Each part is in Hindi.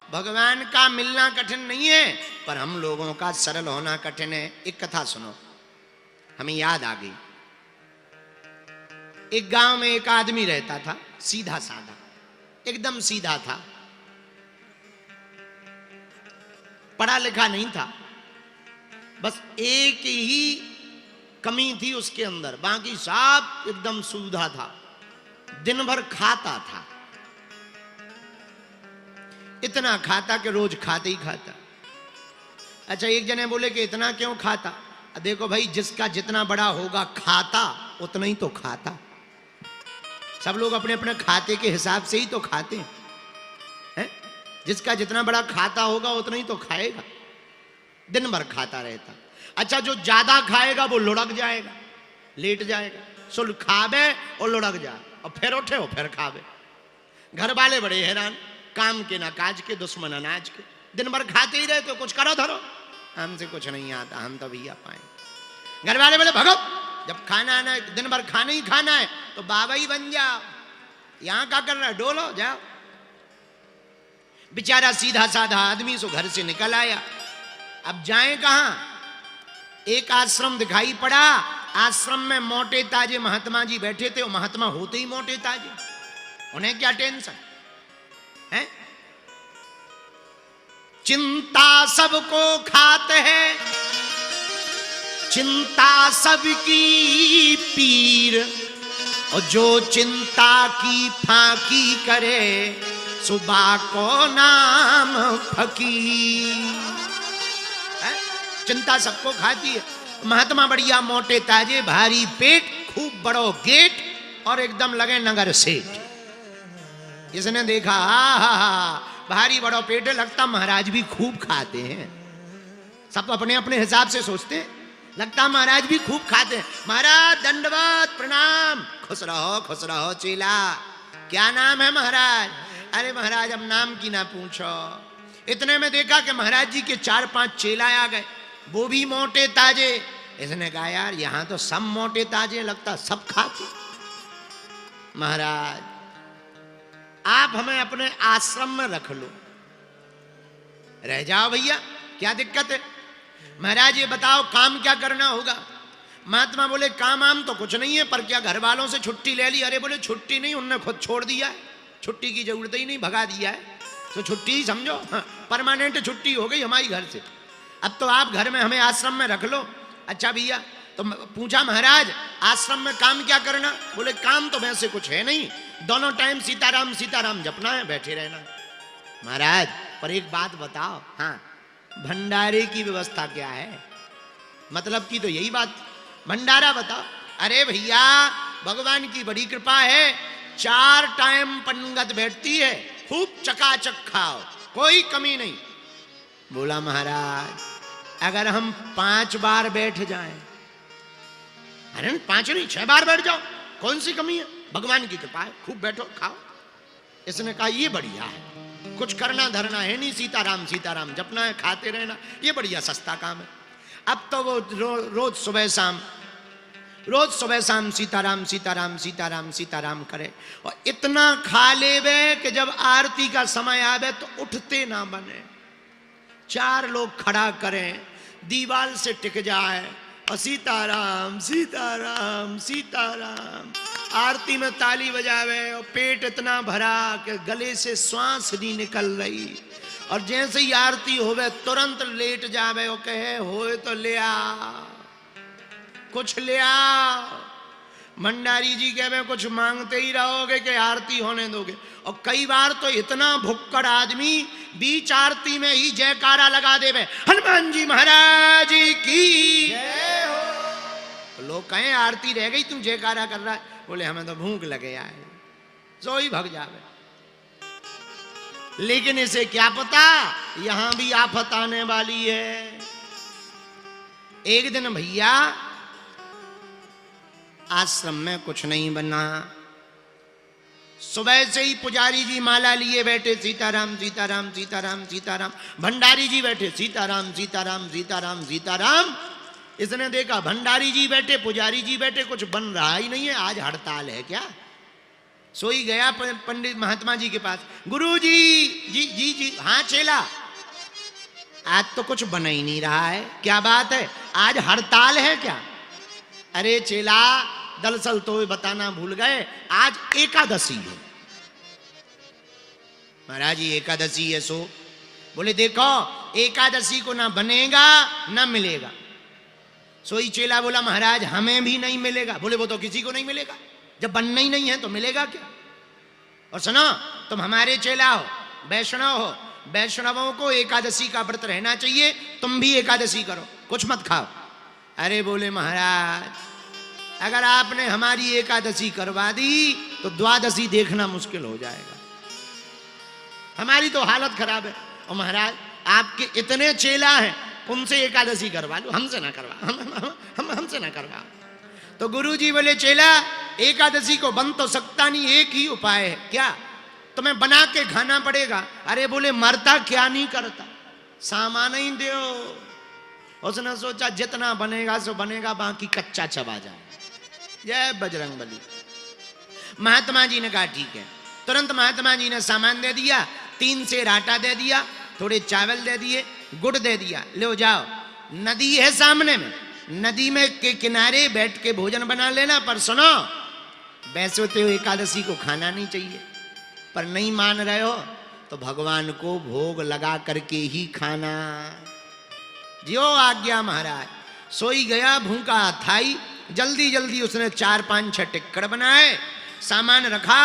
भगवान का मिलना कठिन नहीं है, पर हम लोगों का सरल होना कठिन है। एक कथा सुनो, हमें याद आ गई। एक गांव में एक आदमी रहता था, सीधा साधा, एकदम सीधा था, पढ़ा लिखा नहीं था, बस एक ही कमी थी उसके अंदर, बाकी सब एकदम सुविधा था। दिन भर खाता था, इतना खाता कि रोज खाते ही खाता। अच्छा, एक जने बोले कि इतना क्यों खाता? देखो भाई, जिसका जितना बड़ा होगा खाता उतना ही तो खाता। सब लोग अपने अपने खाते के हिसाब से ही तो खाते हैं। जिसका जितना बड़ा खाता होगा उतना ही तो खाएगा, दिन भर खाता रहता। अच्छा, जो ज्यादा खाएगा वो लुढ़क जाएगा, लेट जाएगा, सुल खावे और लुढ़क जाए, और फिर उठे और फिर खावे। घर वाले बड़े हैरान, काम के ना काज के, दुश्मन अनाज के, दिन भर खाते ही रहे तो कुछ करो धरो, हमसे कुछ नहीं आता, हम तो भैया पाए। घर वाले बोले भगो, जब खाना आना दिन भर खाना ही खाना है तो बाबा ही बन जाओ, यहां क्या कर रहा है, डोलो जाओ। बेचारा सीधा साधा आदमी सो घर से निकल आया। अब जाए कहां? एक आश्रम दिखाई पड़ा। आश्रम में मोटे ताजे महात्मा जी बैठे थे। वो महात्मा होते ही मोटे ताजे, उन्हें क्या टेंशन है? चिंता सबको खाते हैं, चिंता सबकी पीर, और जो चिंता की फाकी करे सुबह को नाम फकीर। चिंता सबको खाती है। महात्मा बढ़िया मोटे ताजे, भारी पेट, खूब बड़ो गेट, और एकदम लगे नगर सेठ। इसने देखा, भारी बड़ो पेट, लगता महाराज भी खूब खाते हैं। सब अपने अपने हिसाब से सोचते हैं, लगता महाराज भी खूब खाते हैं। महाराज दंडवत प्रणाम, खुश रहो चेला। क्या नाम है महाराज? अरे महाराज अब नाम की ना पूछो। इतने में देखा कि महाराज जी के 4-5 चेला आ गए, वो भी मोटे ताजे। इसने कहा यार यहां तो सब मोटे ताजे, लगता सब खाते। महाराज आप हमें अपने आश्रम में रख लो। रह जाओ भैया, क्या दिक्कत है? महाराज ये बताओ काम क्या करना होगा? महात्मा बोले काम आम तो कुछ नहीं है, पर क्या घर वालों से छुट्टी ले ली? अरे बोले छुट्टी नहीं, उनने खुद छोड़ दिया है, छुट्टी की जरूरत ही नहीं, भगा दिया है, तो छुट्टी ही समझो। हाँ, परमानेंट छुट्टी हो गई हमारी घर से। अब तो आप घर में हमें आश्रम में रख लो। अच्छा भैया, तो पूछा महाराज आश्रम में काम क्या करना? बोले काम तो वैसे कुछ है नहीं, दोनों टाइम सीताराम सीताराम जपना है, बैठे रहना। महाराज पर एक बात बताओ, हाँ भंडारे की व्यवस्था क्या है? मतलब की तो यही बात, भंडारा बताओ। अरे भैया भगवान की बड़ी कृपा है, 4 टाइम पंगत बैठती है, खूब चकाचक खाओ, कोई कमी नहीं। बोला महाराज अगर हम 5 बार बैठ जाएं? अरे 5 नहीं 6 बार बैठ जाओ, कौन सी कमी है? भगवान की कृपा है, खूब बैठो खाओ। इसने कहा ये बढ़िया है, कुछ करना धरना है नहीं, सीताराम सीताराम जपना है, खाते रहना, ये बढ़िया सस्ता काम है। अब तो वो रोज सुबह शाम सीताराम सीताराम सीताराम सीताराम करे, और इतना खा लेवे कि जब आरती का समय आवे तो उठते ना बने। 4 लोग खड़ा करें, दीवार से टिक जाए, और सीताराम सीताराम सीताराम, आरती में ताली बजावे, और पेट इतना भरा कि गले से श्वास नहीं निकल रही, और जैसे ही आरती होवे तुरंत लेट जावे और कहे होए तो ले आ, कुछ ले आ। भंडारी जी कहे कुछ मांगते ही रहोगे कि आरती होने दोगे? और कई बार तो इतना भुक्कड़ आदमी बीच आरती में ही जयकारा लगा देवे, हनुमान जी महाराज की जय हो। लोग कहें आरती रह गई, तू जयकारा कर रहा है। बोले हमें तो भूख लगे आए, सो ही भग जावे। लेकिन इसे क्या पता यहां भी आफत आने वाली है। एक दिन भैया आश्रम में कुछ नहीं बना, सुबह से ही पुजारी जी माला लिए बैठे, सीताराम सीताराम सीताराम सीताराम, भंडारी जी बैठे सीताराम सीताराम सीताराम सीताराम। इसने देखा भंडारी जी बैठे, पुजारी जी बैठे, कुछ बन रहा ही नहीं है, आज हड़ताल है क्या? सोई गया पंडित महात्मा जी के पास, गुरु जी जी जी जी। हाँ चेला, आज तो कुछ बना ही नहीं रहा है, क्या बात है, आज हड़ताल है क्या? अरे चेला, दरअसल तो बताना भूल गए, आज एकादशी है। महाराज जी एकादशी है सो? बोले देखो एकादशी को ना बनेगा ना मिलेगा। सोई चेला बोला महाराज हमें भी नहीं मिलेगा। बोले वो तो किसी को नहीं मिलेगा, जब बनना ही नहीं है तो मिलेगा क्या? और सुनो, तुम हमारे चेला हो, वैष्णव हो, वैष्णवों को एकादशी का व्रत रहना चाहिए, तुम भी एकादशी करो, कुछ मत खाओ। अरे बोले महाराज अगर आपने हमारी एकादशी करवा दी तो द्वादशी देखना मुश्किल हो जाएगा, हमारी तो हालत खराब है। और महाराज आपके इतने चेला हैं, उनसे एकादशी करवा लो, हमसे ना करवा, हमसे ना करवा। तो गुरुजी बोले चेला एकादशी को बन तो सकता नहीं, एक ही उपाय है। क्या? तुम्हें बना के खाना पड़ेगा। अरे बोले मरता क्या नहीं करता, सामान ही दो। उसने सोचा जितना बनेगा सो बनेगा, बाकी कच्चा चबा जाए। जय बजरंग बली। महात्मा जी ने कहा ठीक है। तुरंत महात्मा जी ने सामान दे दिया, 3 सेर आटा दे दिया, थोड़े चावल दे दिए, गुड़ दे दिया, ले जाओ, नदी है सामने में, नदी में के किनारे बैठ के भोजन बना लेना। पर सुनो, वैसे तो एकादशी को खाना नहीं चाहिए, पर नहीं मान रहे हो तो भगवान को भोग लगा करके ही खाना। जियो आज्ञा महाराज। सोई गया भूखा थाई, जल्दी जल्दी उसने 4, 5, 6 टिक्कड़ बनाए, सामान रखा।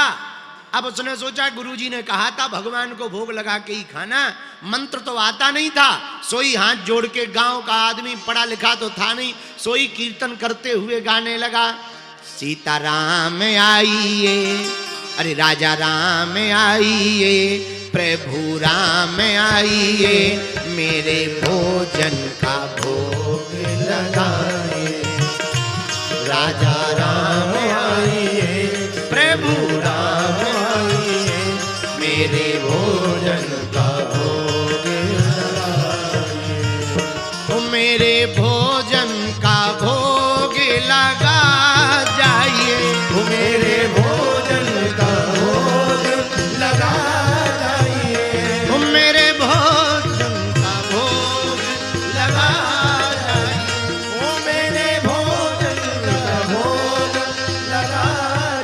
अब उसने सोचा गुरुजी ने कहा था भगवान को भोग लगा के ही खाना, मंत्र तो आता नहीं था। सोई हाथ जोड़ के, गांव का आदमी पढ़ा लिखा तो था नहीं, सोई कीर्तन करते हुए गाने लगा, सीताराम आइए, अरे राजा राम आइए, प्रभु राम आइए, मेरे भोजन का भोग लगाए। राजा राम आइए, प्रभु राम आइए, मेरे भोजन का भोग लगाए। ओ मेरे भोजन का भोग लगा जाइए, ओ मेरे भोजन का भोग लगा जाइए, ओ मेरे भोजन का भोग लगा जाइए, ओ मेरे भोजन का भोग लगा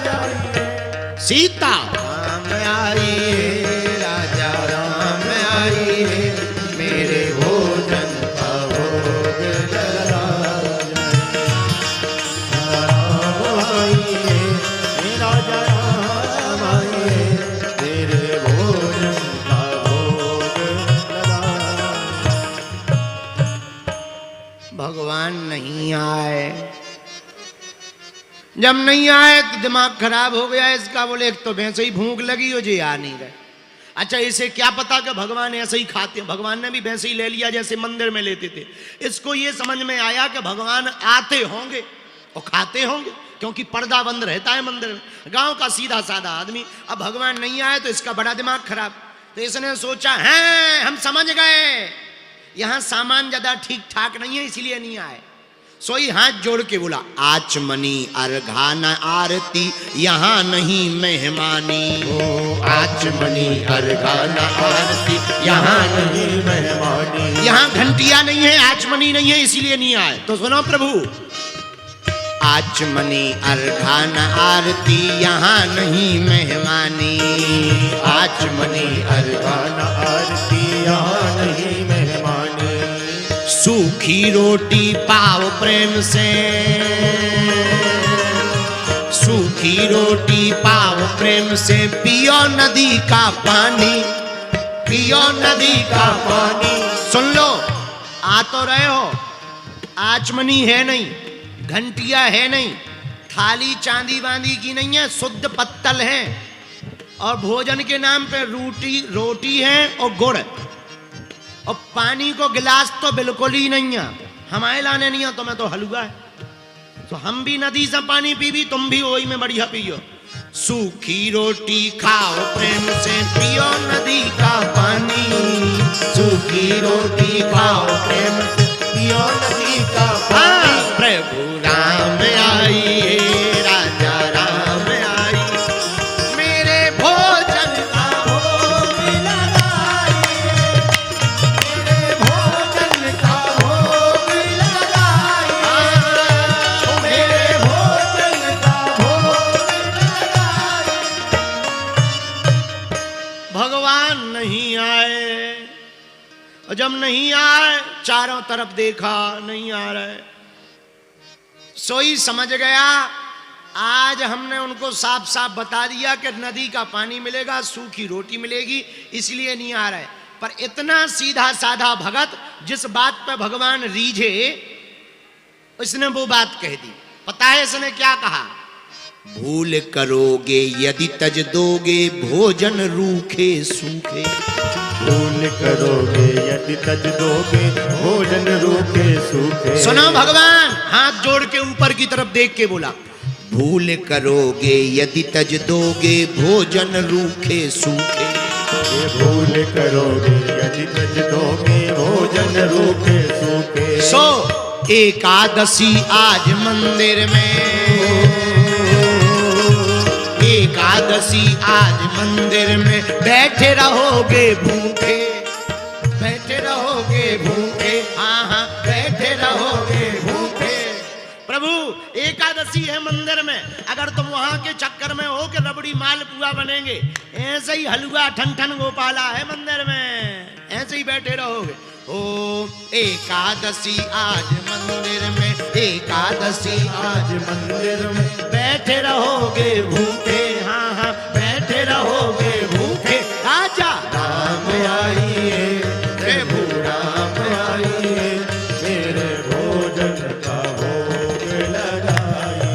जाइए। सीता राम आइए, राजा राम आइए, मेरे भोजन का भोग लगा जाइए, राजा राम आइए, मेरे भोजन का भोग लगा। भगवान नहीं आए। जब नहीं आए तो दिमाग खराब हो गया इसका। बोले एक तो वैसे ही भूख लगी हो, जी आ नहीं रहे। अच्छा इसे क्या पता कि भगवान ऐसे ही खाते हैं, भगवान ने भी वैसे ही ले लिया जैसे मंदिर में लेते थे। इसको ये समझ में आया कि भगवान आते होंगे और खाते होंगे, क्योंकि पर्दा बंद रहता है मंदिर में, गांव का सीधा साधा आदमी। अब भगवान नहीं आए तो इसका बड़ा दिमाग खराब। तो इसने सोचा है हम समझ गए, यहां सामान ज्यादा ठीक ठाक नहीं है इसलिए नहीं आए। सोई हाथ जोड़ के बोला, आचमनी अर्घाना आरती यहाँ नहीं मेहमानी। ओ आचमनी अर्घाना आरती यहाँ नहीं मेहमानी। यहाँ घंटिया नहीं है, आचमनी नहीं है, इसीलिए नहीं आए। तो सुनो प्रभु, आचमनी अर्घाना आरती यहाँ नहीं मेहमानी। आचमनी अर्घाना आरती यहाँ नहीं मेहमानी। सूखी रोटी पाओ प्रेम से, सूखी रोटी पाओ प्रेम से, पियो नदी का पानी, पियो नदी का पानी। सुन लो, आ तो रहे हो, आचमनी है नहीं, घंटिया है नहीं, थाली चांदी बांदी की नहीं है, शुद्ध पत्तल है, और भोजन के नाम पे रोटी है और गुड़, और पानी को गिलास तो बिल्कुल ही नहीं है। हमारे लाने नहीं है, तुम्हें तो हलवा है। तो हम भी नदी से पानी पी भी, तुम भी वही में बढ़िया पियो। सूखी रोटी खाओ प्रेम से, पियो नदी का पानी। सूखी रोटी खाओ प्रेम से, पियो नदी का पानी। प्रभु राम आइए, राजा राम आइए, और जब नहीं आए, चारों तरफ देखा नहीं आ रहे, सोई समझ गया आज हमने उनको साफ साफ बता दिया कि नदी का पानी मिलेगा, सूखी रोटी मिलेगी, इसलिए नहीं आ रहा है। पर इतना सीधा साधा भगत जिस बात पे भगवान रीझे, उसने वो बात कह दी। पता है इसने क्या कहा? भूल करोगे यदि तज दोगे भोजन रूखे सूखे। भूल करोगे यदि तज दोगे भोजन रूखे सूखे। सुनो, भगवान हाथ जोड़ के ऊपर की तरफ देख के बोला, भूल करोगे यदि तज दोगे भोजन रूखे सूखे। भूल करोगे यदि तज दोगे भोजन रूखे सूखे। सो एकादशी आज मंदिर में, एकादशी आज मंदिर में बैठे रहोगे भूखे, बैठे रहोगे भूखे, हाँ हाँ बैठे रहोगे भूखे। प्रभु एकादशी है मंदिर में, अगर तुम वहां के चक्कर में हो कि रबड़ी मालपुआ बनेंगे, ऐसे ही हलवा ठन ठन गोपाला है मंदिर में, ऐसे ही बैठे रहोगे। ओ एकादशी आज मंदिर में, एकादशी आज मंदिर में बैठे रहोगे भूखे, हाँ हाँ बैठे रहोगे भूखे। राजा राम आइए, प्रभु राम आइए, मेरे भोजन का भोग लगाइए,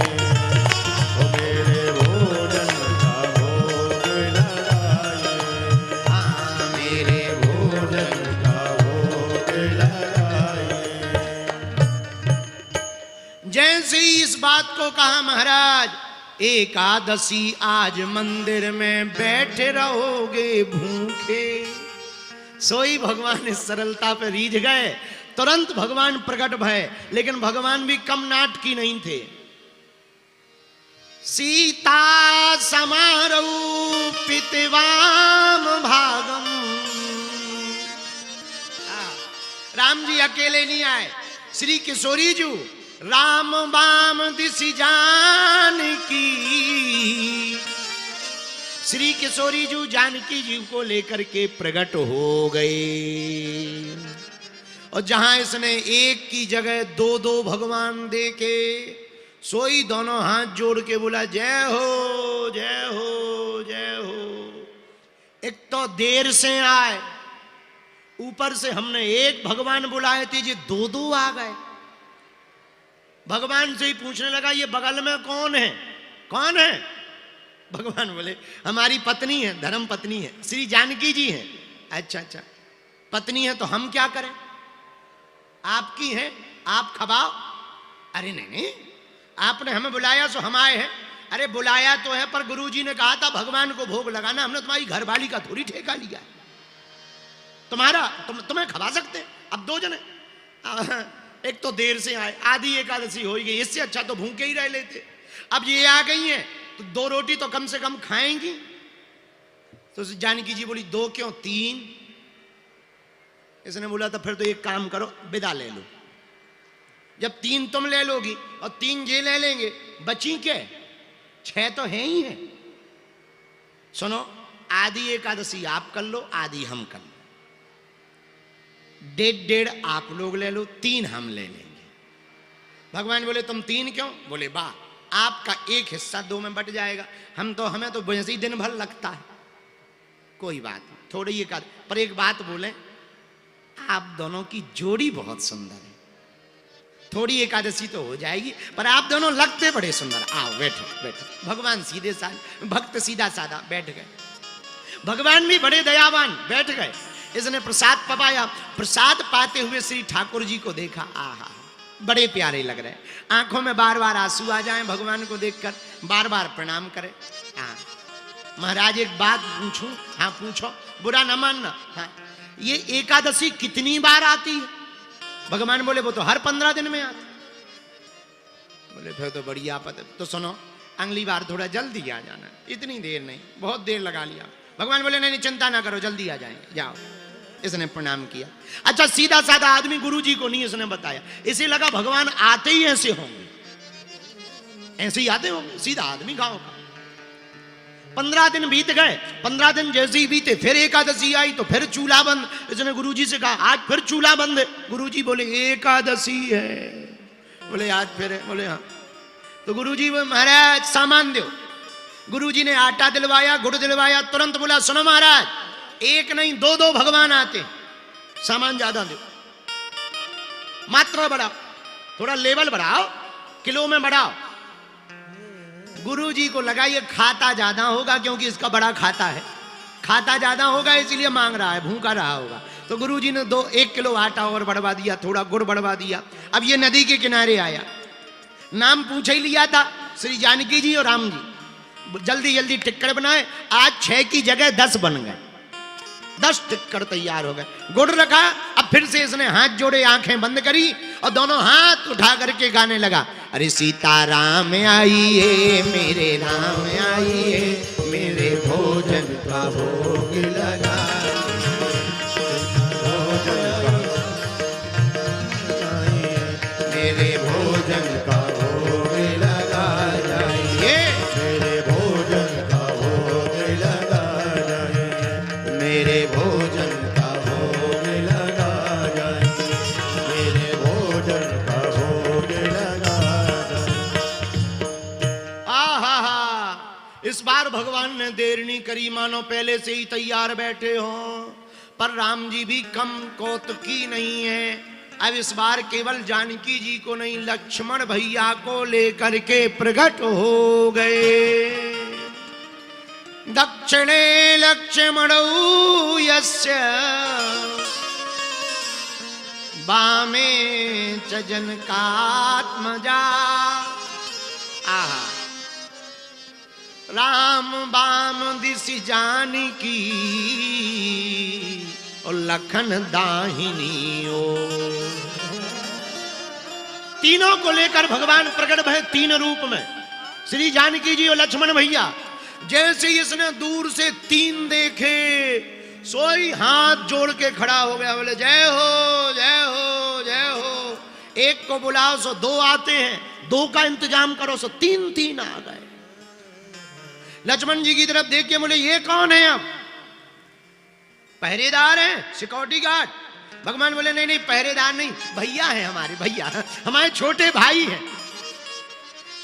मेरे भोजन का भोग लगाइए, हाँ मेरे भोजन का भोग लगाइए। जैसे ही इस बात को कहा महाराज, एकादशी आज मंदिर में बैठे रहोगे भूखे, सोई भगवान इस सरलता पे रीझ गए, तुरंत भगवान प्रकट भय। लेकिन भगवान भी कम नाटकी नहीं थे। सीता समारोपितवाम भागम, राम जी अकेले नहीं आए, श्री किशोरी जी राम बाम दिशि जानकी, श्री किशोरी जी जानकी जी को लेकर के प्रकट हो गए। और जहां इसने एक की जगह दो दो भगवान देखे, सोई दोनों हाथ जोड़ के बोला जय हो जय हो जय हो। एक तो देर से आए, ऊपर से हमने एक भगवान बुलाए थे, ये दो दो आ गए। भगवान से ही पूछने लगा ये बगल में कौन है, कौन है? भगवान बोले हमारी पत्नी है, धर्म पत्नी है, श्री जानकी जी हैं। अच्छा अच्छा पत्नी है तो हम क्या करें, आपकी है आप खबाओ। अरे नहीं नहीं, आपने हमें बुलाया तो हम आए हैं। अरे बुलाया तो है, पर गुरुजी ने कहा था भगवान को भोग लगाना, हमने तुम्हारी घरवाली का थोड़ी ठेका लिया है तुम्हारा, तुम्हें खवा सकते हैं। अब दो जने, एक तो देर से आए, आधी एकादशी हो गई, इससे अच्छा तो भूखे ही रह लेते। अब ये आ गई हैं तो दो रोटी तो कम से कम खाएंगी। तो जानकी जी बोली दो क्यों तीन। इसने बोला तो फिर तो एक काम करो विदा ले लो, जब तीन तुम ले लोगी और तीन ये ले लेंगे, बची क्या, छह तो है ही है। सुनो, आधी एकादशी आप कर लो, आधी हम कर लो, डेढ़ डेढ़ आप लोग ले लो, तीन हम ले लेंगे। भगवान बोले तुम तीन क्यों? बोले वाह, आपका एक हिस्सा दो में बट जाएगा, हमें तो वैसे ही दिन भर लगता है, कोई बात नहीं, थोड़ी एकादशी। पर एक बात बोले, आप दोनों की जोड़ी बहुत सुंदर है, थोड़ी एकादशी तो हो जाएगी, पर आप दोनों लगते बड़े सुंदर। आओ बैठो बैठो। भगवान सीधे साधे, भक्त सीधा साधा बैठ गए। भगवान भी बड़े दयावान बैठ गए। इसने प्रसाद पपाया, प्रसाद पाते हुए श्री ठाकुर जी को देखा, आहा बड़े प्यारे लग रहे, आंखों में बार बार आंसू आ जाएं भगवान को देखकर, बार बार प्रणाम करें। हाँ महाराज एक बात पूछूं? हाँ पूछो, बुरा न मानना। हाँ ये एकादशी कितनी बार आती है? भगवान बोले वो तो हर 15 दिन में आती। बोले फिर तो बड़ी आफत है। तो सुनो, अगली बार थोड़ा जल्दी आ जाना, इतनी देर नहीं, बहुत देर लगा लिया। भगवान बोले नहीं चिंता ना करो, जल्दी आ जाएंगे, जाओ। इसने प्रणाम किया। अच्छा सीधा साधा आदमी, गुरु जी को नहीं इसने बताया, इसे लगा भगवान आते ही ऐसे होंगे, ऐसे ही आते होंगे, सीधा आदमी गांव का। 15 दिन बीत गए। 15 दिन जैसे ही बीते फिर एकादशी आई तो फिर चूल्हा बंद। इसने गुरुजी से कहा आज फिर चूल्हा बंद है। गुरुजी बोले एकादशी है। बोले आज फिर है। बोले हाँ। तो गुरुजी बोले महाराज सामान दो। गुरुजी ने आटा दिलवाया, गुड़ दिलवाया। तुरंत बोला सुनो महाराज, एक नहीं दो दो भगवान आते, सामान ज्यादा दो, मात्रा बढ़ाओ, थोड़ा लेवल बढ़ाओ, किलो में बढ़ाओ। गुरुजी को लगा ये खाता ज्यादा होगा क्योंकि इसका बड़ा खाता है, खाता ज्यादा होगा इसलिए मांग रहा है, भूखा रहा होगा। तो गुरुजी ने 1 किलो आटा और बढ़वा दिया, थोड़ा गुड़ बढ़वा दिया। अब ये नदी के किनारे आया, नाम पूछ ही लिया था श्री जानकी जी और राम जी। जल्दी जल्दी टिक्कड़ बनाए। आज 6 की जगह 10 बन गए, 10 टिक्कड़ तैयार हो गए। गुड़ रखा। अब फिर से इसने हाथ जोड़े, आंखें बंद करी और दोनों हाथ उठा करके गाने लगा, अरे सीताराम आइए मेरे राम आइए, मेरे भोजन का भोग लगा, मेरे भोजन का भोग लगा जाइए, मेरे भोजन का भोग लगा जाए, मेरे भोजन का भोग लगा जाए, मेरे भोजन का भोग लगा जाए। आहा, इस बार भगवान ने देर नहीं करी, मानो पहले से ही तैयार बैठे हो। पर राम जी भी कम कौतुकी नहीं है। अब इस बार केवल जानकी जी को नहीं, लक्ष्मण भैया को लेकर के प्रकट हो गए। दक्षिणे लक्ष्मणौ यस्य वामे च जनकात्मजा। आहा, राम बाम दिशि जानकी और लखन दाहिनी ओर। तीनों को लेकर भगवान प्रकट भय 3 रूप में, श्री जानकी जी और लक्ष्मण भैया। जैसे ही इसने दूर से 3 देखे, सोई हाथ जोड़ के खड़ा हो गया, बोले जय हो जय हो जय हो। एक को बुलाओ सो 2 आते हैं, 2 का इंतजाम करो सो 3 आ गए। लक्ष्मण जी की तरफ देख के बोले ये कौन है? अब पहरेदार हैं, सिक्योरिटी गार्ड। भगवान बोले नहीं नहीं पहरेदार नहीं, भैया है हमारे, भैया हमारे छोटे भाई हैं।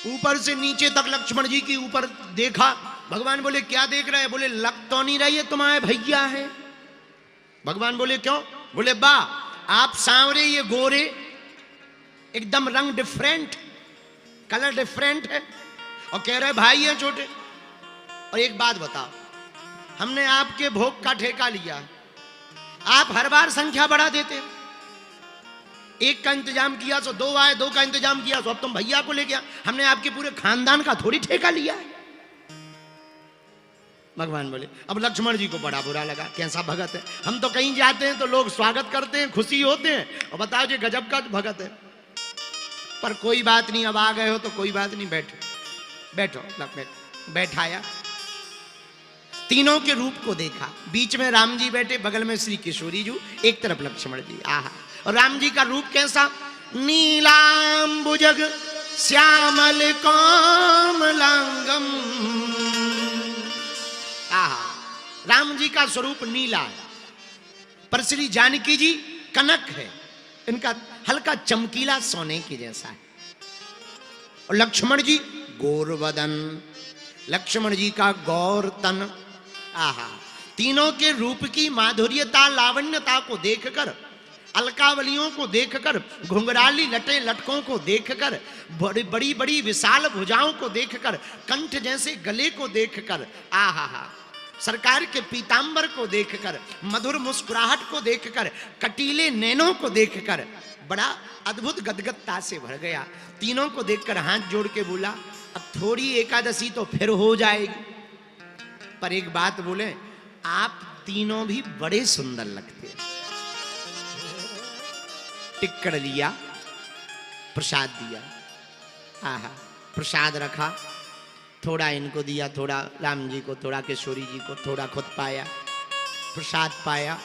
ऊपर से नीचे तक लक्ष्मण जी की ऊपर देखा। भगवान बोले क्या देख रहे हैं? बोले लग तो नहीं रही है तुम्हारे भैया है। भगवान बोले क्यों? बोले बा आप सांवरे ये गोरे, एकदम रंग डिफरेंट, कलर डिफरेंट है, और कह रहे भाई है छोटे। और एक बात बताओ, हमने आपके भोग का ठेका लिया, आप हर बार संख्या बढ़ा देते। एक का इंतजाम किया तो 2 आए, 2 का इंतजाम किया तो अब तुम भैया को ले गया। हमने आपके पूरे खानदान का थोड़ी ठेका लिया है। भगवान बोले, अब लक्ष्मण जी को बड़ा बुरा लगा, कैसा भगत है। हम तो कहीं जाते हैं तो लोग स्वागत करते हैं, खुशी होते हैं, और बताओ जी गजब का भगत है। पर कोई बात नहीं, अब आ गए हो तो कोई बात नहीं, बैठो बैठो। बैठाया, तीनों के रूप को देखा। बीच में राम जी बैठे, बगल में श्री किशोरी जी, एक तरफ लक्ष्मण जी। आहा, और राम जी का रूप कैसा? नीलांबुजग श्यामल कोमलांगम। आहा, राम जी का स्वरूप नीला है, पर श्री जानकी जी कनक है, इनका हल्का चमकीला सोने के जैसा है। और लक्ष्मण जी गोरवदन, लक्ष्मण जी का गौर तन। आहा, तीनों के रूप की माधुर्यता लावण्यता को देखकर, अलकावलियों को देखकर, घुंघराली लटे लटकों को देखकर, बड़ी बड़ी बड़ी विशाल भुजाओं को देखकर, कंठ जैसे गले को देखकर, आहा, सरकार के पीतांबर को देखकर, मधुर मुस्कुराहट को देखकर, कटीले नैनों को देखकर बड़ा अद्भुत गदगदता से भर गया। तीनों को देखकर हाथ जोड़ के बोला, अब थोड़ी एकादशी तो फिर हो जाएगी, पर एक बात बोले, आप तीनों भी बड़े सुंदर लगते हैं। टिक्कड़ लिया, प्रसाद दिया। आहा, प्रसाद रखा, थोड़ा इनको दिया, थोड़ा राम जी को, थोड़ा किशोरी जी को, थोड़ा खुद पाया, प्रसाद पाया।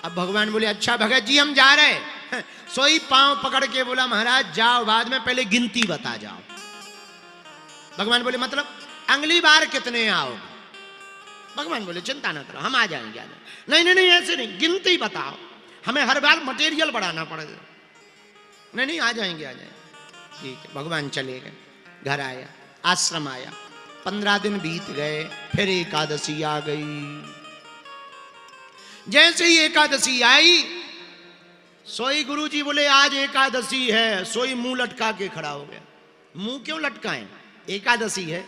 अब भगवान बोले अच्छा भगत जी हम जा रहे हैं। सोई पांव पकड़ के बोला महाराज जाओ, बाद में पहले गिनती बता जाओ। भगवान बोले मतलब अगली बार कितने आओगे? भगवान बोले चिंता ना करो, हम आ जाएंगे, आ जाएंगे। नहीं नहीं नहीं, ऐसे नहीं, गिनती बताओ, हमें हर बार मटेरियल बढ़ाना पड़ेगा। नहीं नहीं, आ जाएंगे, आ जाएंगे। ठीक है, भगवान चले गए, घर आया, आश्रम आया, 15 दिन बीत गए, फिर एकादशी आ गई। जैसे ही एकादशी आई, सोई गुरुजी बोले आज एकादशी है, सोई मुंह लटका के खड़ा हो गया। मुंह क्यों लटकाएं, एकादशी है।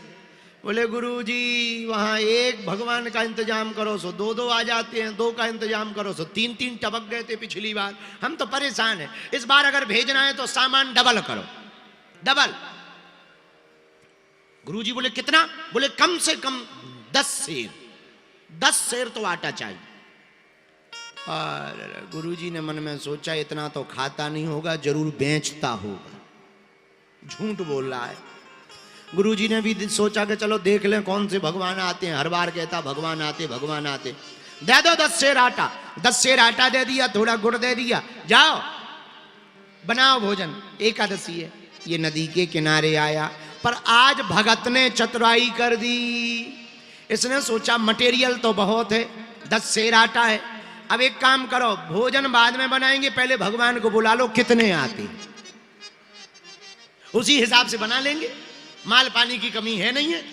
बोले गुरुजी वहां एक भगवान का इंतजाम करो सो 2-2 आ जाते हैं, 2 का इंतजाम करो सो 3-3 टपक गए थे पिछली बार, हम तो परेशान हैं। इस बार अगर भेजना है तो सामान डबल करो, डबल। गुरुजी बोले कितना? बोले कम से कम 10 सेर, 10 सेर तो आटा चाहिए। और गुरुजी ने मन में सोचा इतना तो खाता नहीं होगा, जरूर बेचता होगा, झूठ बोल रहा है। गुरुजी ने भी सोचा कि चलो देख लें कौन से भगवान आते हैं, हर बार कहता भगवान आते भगवान आते। दे दो 10 सेर आटा, 10 सेर आटा दे दिया, थोड़ा गुड़ दे दिया, जाओ बनाओ भोजन, एकादशी है। ये नदी के किनारे आया, पर आज भगत ने चतुराई कर दी। इसने सोचा मटेरियल तो बहुत है, 10 सेर आटा है, अब एक काम करो, भोजन बाद में बनाएंगे, पहले भगवान को बुला लो कितने आते, उसी हिसाब से बना लेंगे। माल पानी की कमी है नहीं है,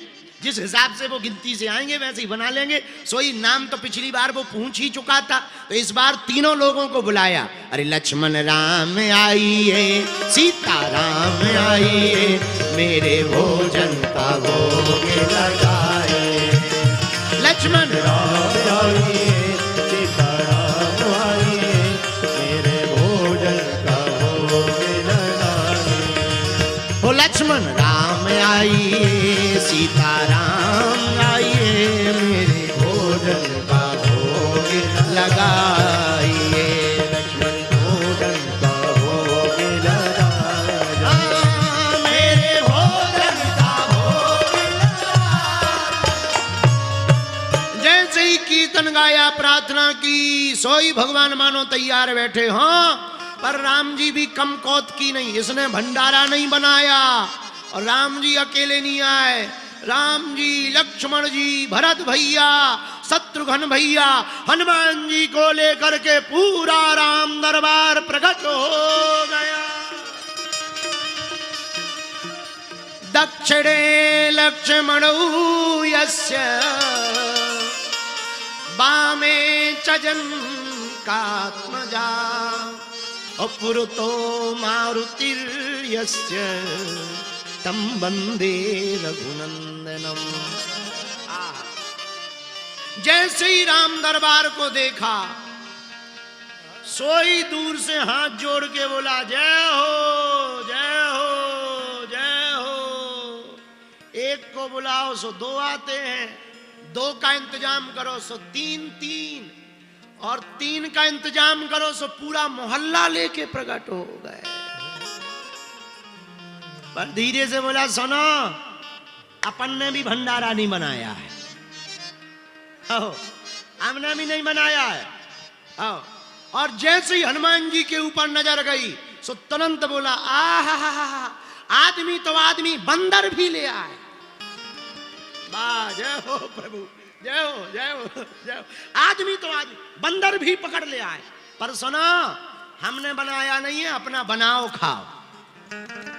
जिस हिसाब से वो गिनती से आएंगे वैसे ही बना लेंगे। सोई नाम तो पिछली बार वो पूछ ही चुका था, तो इस बार तीनों लोगों को बुलाया। अरे लक्ष्मण राम आइए, सीता राम आइए, मेरे भोजन का भोग लगाए। लक्ष्मण राम आइए, सीता राम आइए, मेरे भोजन का भोग लगाए। हो लक्ष्मण राम आइए, सीता राम आइए, मेरे भोजन का भोग लगाइए। लक्ष्मण भोजन का भोग लगाए, मेरे भोजन का भोग लगाइए। जैसे ही कीर्तन गाया, प्रार्थना की, सोई भगवान मानो तैयार बैठे। हाँ, पर राम जी भी कम कौत की नहीं, इसने भंडारा नहीं बनाया। और राम जी अकेले नहीं आए, राम जी, लक्ष्मण जी, भरत भैया, शत्रुघ्न भैया, हनुमान जी को लेकर के पूरा राम दरबार प्रकट हो गया। दक्षिणे लक्ष्मणौ यस्य, वामे च जनकात्मजा, अपुरतो मारुतिर्यस्य, तम वंदे रघुनंदनम। जैसे ही राम दरबार को देखा, सोई दूर से हाथ जोड़ के बोला जय हो जय हो जय हो। एक को बुलाओ सो 2 आते हैं, 2 का इंतजाम करो सो 3-3, और 3 का इंतजाम करो सो पूरा मोहल्ला लेके प्रकट हो गए। पर धीरे से बोला सुनो, अपन ने भी भंडारा नहीं बनाया है, हमने भी नहीं बनाया है। और जैसे ही हनुमान जी के ऊपर नजर गई, सो तुरंत बोला आहा, आदमी तो आदमी, बंदर भी ले आए। वाह, जय हो प्रभु, जय हो जय हो जय हो। आदमी तो आदमी, बंदर भी पकड़ ले आए। पर सुनो, हमने बनाया नहीं है, अपना बनाओ खाओ,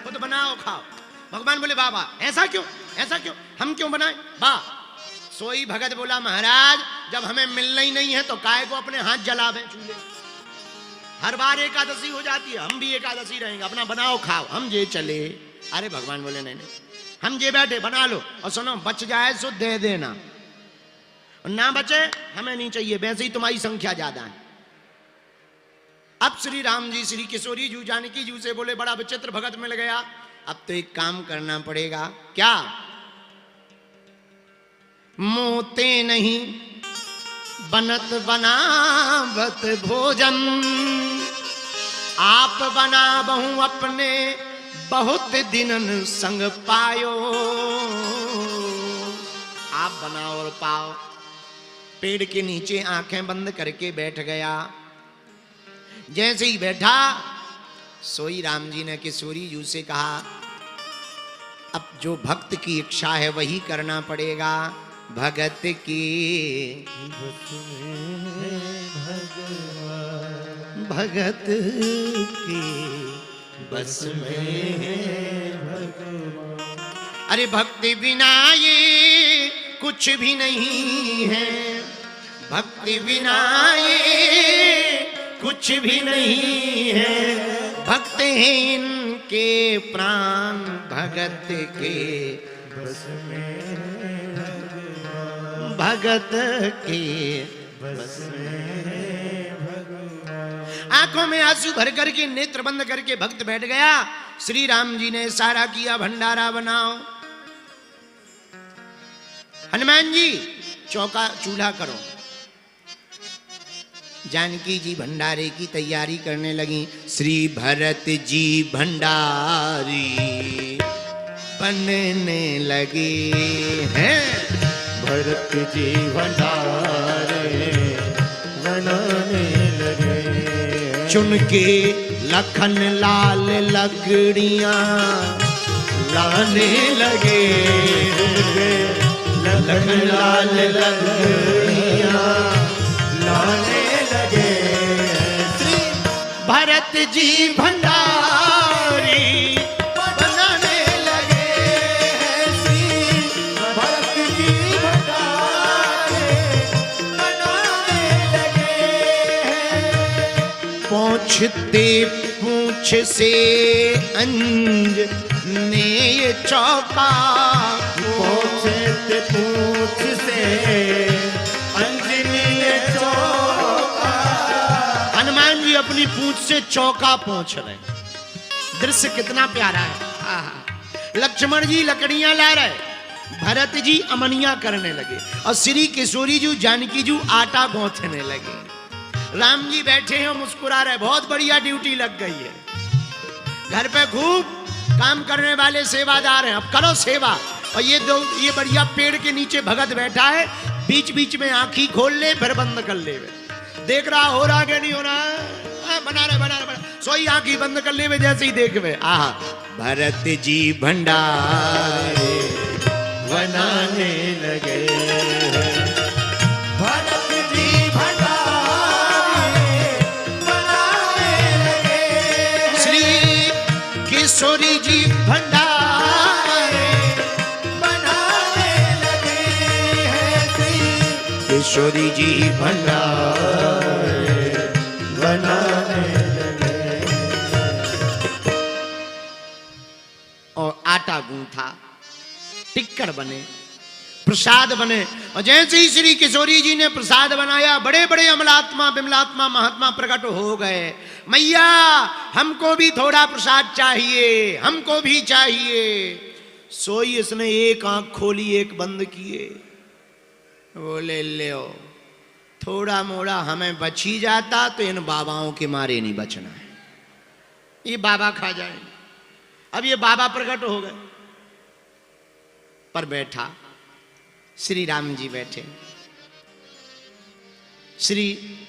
खुद बनाओ खाओ। भगवान बोले बाबा ऐसा क्यों, ऐसा क्यों, हम क्यों बनाए बा। सोई भगत बोला महाराज, जब हमें मिलना ही नहीं है तो काय को अपने हाथ जलावे चूल्हे। हर बार एकादशी हो जाती है, हम भी एकादशी रहेंगे, अपना बनाओ खाओ, हम ये चले। अरे भगवान बोले नहीं नहीं, हम ये बैठे बना लो, और सुनो बच जाए सो दे देना, ना बचे हमें नहीं चाहिए, वैसे ही तुम्हारी संख्या ज्यादा है। अब श्री राम जी श्री किशोरी जू जानकी जू से बोले बड़ा विचित्र भगत मिल गया, अब तो एक काम करना पड़ेगा। क्या? मोते नहीं बनत बनावत भोजन, आप बना बहु अपने बहुत दिनन संग पायो। आप बनाओ और पाओ। पेड़ के नीचे आंखें बंद करके बैठ गया। जैसे ही बैठा, सोई राम जी ने किशोरी जू से कहा अब जो भक्त की इच्छा है वही करना पड़ेगा। भगत की, बस में भगवान, भगत की बस में भगवान। अरे भक्ति बिना ये कुछ भी नहीं है, भक्ति बिना ये कुछ भी नहीं है, भक्त हैं इनके प्राण भगत के, बस में भगत के। बस में भगवान। आंखों में आंसू भर करके नेत्र बंद करके भक्त बैठ गया। श्री राम जी ने इशारा किया, भंडारा बनाओ। हनुमान जी चौका चूल्हा करो। जानकी जी भंडारे की तैयारी करने लगी। श्री भरत जी भंडारी बनने लगे हैं। भरत जी भंडारे बनाने लगे। चुन के लखन लाल लकड़ियां लाने लगे। लखन लाल लकड़ियां लाने लगे। श्री भरत जी भंडारी बनाने लगे। श्री भरत जी भंडारे बनाने लगे। पहुंचते पूछ से अंज ने ये चौका। पहुंचते पूछ से अंजनी चौका। हनुमान जी अपनी पूंछ से चौका पहुंच रहे। दृश्य कितना प्यारा है। आहा। लक्ष्मण जी लकड़ियां ला रहे, भरत जी अमनिया करने लगे और श्री किशोरी जी जानकी जी आटा गूंथने लगे। राम जी बैठे हैं मुस्कुरा रहे। बहुत बढ़िया ड्यूटी लग गई है। घर पे खूब काम करने वाले सेवादार हैं, अब करो सेवा। और ये बढ़िया पेड़ के नीचे भगत बैठा है, बीच बीच में आंखी खोल ले फिर बंद कर ले, देख रहा हो रहा कि नहीं हो रहा। बना रहे सोई आंखी बंद कर ले जैसे ही देख वे। आहा। भरत जी भंडारे बनाने लगे। भरत जी भंडारे बनाने लगे। श्री किशोरी जी भंडारे बनाने लगे। श्री किशोरी जी भंडारे बनाने लगे। और आटा गूंथा, टिक्कर बने, प्रसाद बने। और जैसे ही श्री किशोरी जी ने प्रसाद बनाया, बड़े बड़े अमलात्मा विमलात्मा महात्मा प्रकट हो गए। मैया हमको भी थोड़ा प्रसाद चाहिए, हमको भी चाहिए। सोई इसने एक आंख खोली एक बंद किए। बोले ले थोड़ा मोड़ा हमें बच ही जाता तो इन बाबाओं के मारे नहीं बचना है, ये बाबा खा जाएंगे। अब ये बाबा प्रकट हो गए। पर बैठा श्री राम जी बैठे, श्री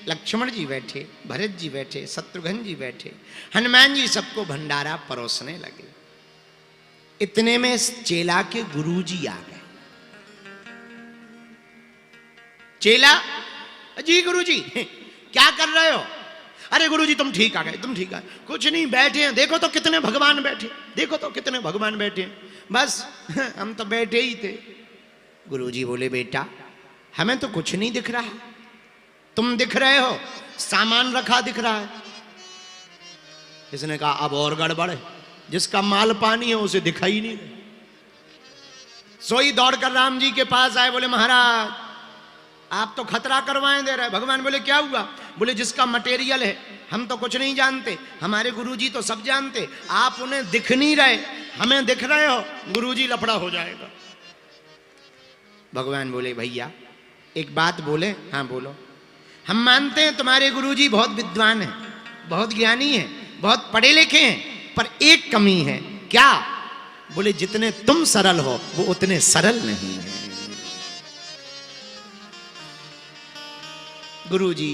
लक्ष्मण जी बैठे, भरत जी बैठे, शत्रुघ्न जी बैठे, हनुमान जी सबको भंडारा परोसने लगे। इतने में चेला के गुरु जी आ गए। चेला, जी गुरु जी क्या कर रहे हो? अरे गुरु जी तुम ठीक आ गए, तुम ठीक आ गए। कुछ नहीं, बैठे हैं, देखो तो कितने भगवान बैठे, देखो तो कितने भगवान बैठे हैं। बस हम तो बैठे ही थे। गुरु जी बोले बेटा हमें तो कुछ नहीं दिख रहा, तुम दिख रहे हो, सामान रखा दिख रहा है। इसने कहा अब और गड़बड़ है, जिसका माल पानी है उसे दिखाई नहीं दे। सोई दौड़कर राम जी के पास आए, बोले महाराज आप तो खतरा करवाए दे रहे। भगवान बोले क्या हुआ? बोले जिसका मटेरियल है हम तो कुछ नहीं जानते, हमारे गुरुजी तो सब जानते, आप उन्हें दिख नहीं रहे, हमें दिख रहे हो, गुरुजी लफड़ा हो जाएगा। भगवान बोले भैया एक बात बोले? हाँ बोलो। हम मानते हैं तुम्हारे गुरुजी बहुत विद्वान हैं, बहुत ज्ञानी हैं, बहुत पढ़े लिखे हैं, पर एक कमी है। क्या? बोले जितने तुम सरल हो वो उतने सरल नहीं है। गुरुजी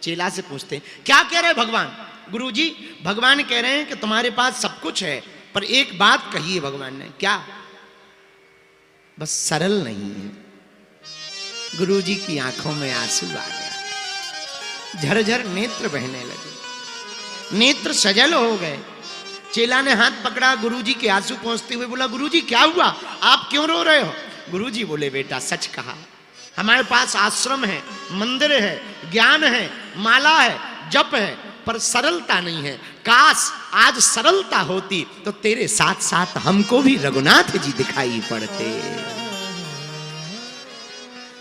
चेला से पूछते हैं क्या कह रहे भगवान? गुरुजी भगवान कह रहे हैं कि तुम्हारे पास सब कुछ है, पर एक बात कही है भगवान ने। क्या? बस सरल नहीं है। गुरुजी की आंखों में आंसू आ गया, झरझर नेत्र बहने लगे, नेत्र सजल हो गए। चेला ने हाथ पकड़ा, गुरुजी के आंसू पहुंचते हुए बोला, गुरुजी क्या हुआ, आप क्यों रो रहे हो? गुरुजी बोले, बेटा सच कहा, हमारे पास आश्रम है, मंदिर है, ज्ञान है, माला है, जप है, पर सरलता नहीं है। काश आज सरलता होती तो तेरे साथ साथ हमको भी रघुनाथ जी दिखाई पड़ते।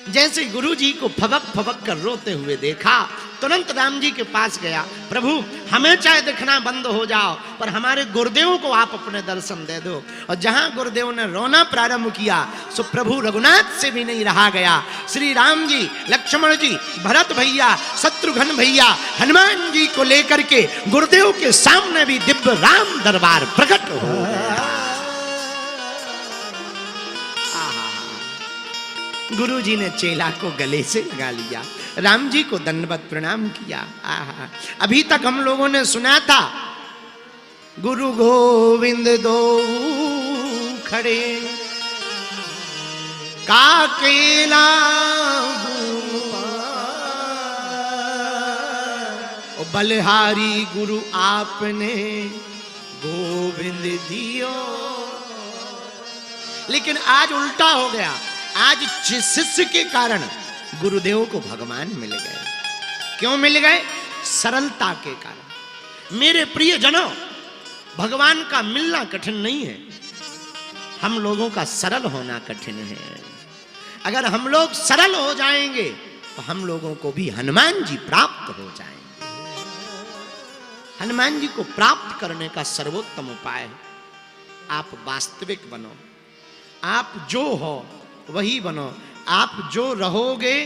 जैसे गुरुजी को फबक फबक कर रोते हुए देखा, तुरंत राम जी के पास गया, प्रभु हमें चाहे दिखना बंद हो जाओ, पर हमारे गुरुदेव को आप अपने दर्शन दे दो। और जहां गुरुदेव ने रोना प्रारंभ किया, सो प्रभु रघुनाथ से भी नहीं रहा गया। श्री राम जी, लक्ष्मण जी, भरत भैया, शत्रुघ्न भैया, हनुमान जी को लेकर के गुरुदेव के सामने भी दिव्य राम दरबार प्रकट हो गया। गुरु जी ने चेला को गले से लगा लिया, राम जी को दंडवत प्रणाम किया। आहा, अभी तक हम लोगों ने सुना था, गुरु गोविंद दो खड़े काकेला, बलिहारी गुरु आपने गोविंद दियो। लेकिन आज उल्टा हो गया, आज शिष्य के कारण गुरुदेव को भगवान मिल गए। क्यों मिल गए? सरलता के कारण। मेरे प्रिय जनों, भगवान का मिलना कठिन नहीं है, हम लोगों का सरल होना कठिन है। अगर हम लोग सरल हो जाएंगे तो हम लोगों को भी हनुमान जी प्राप्त हो जाएंगे। हनुमान जी को प्राप्त करने का सर्वोत्तम उपाय है, आप वास्तविक बनो, आप जो हो वही बनो। आप जो रहोगे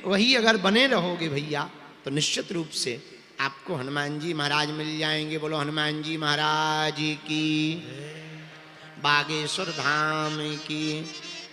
वही अगर बने रहोगे भैया, तो निश्चित रूप से आपको हनुमान जी महाराज मिल जाएंगे। बोलो हनुमान जी महाराज की, बागेश्वर धाम की।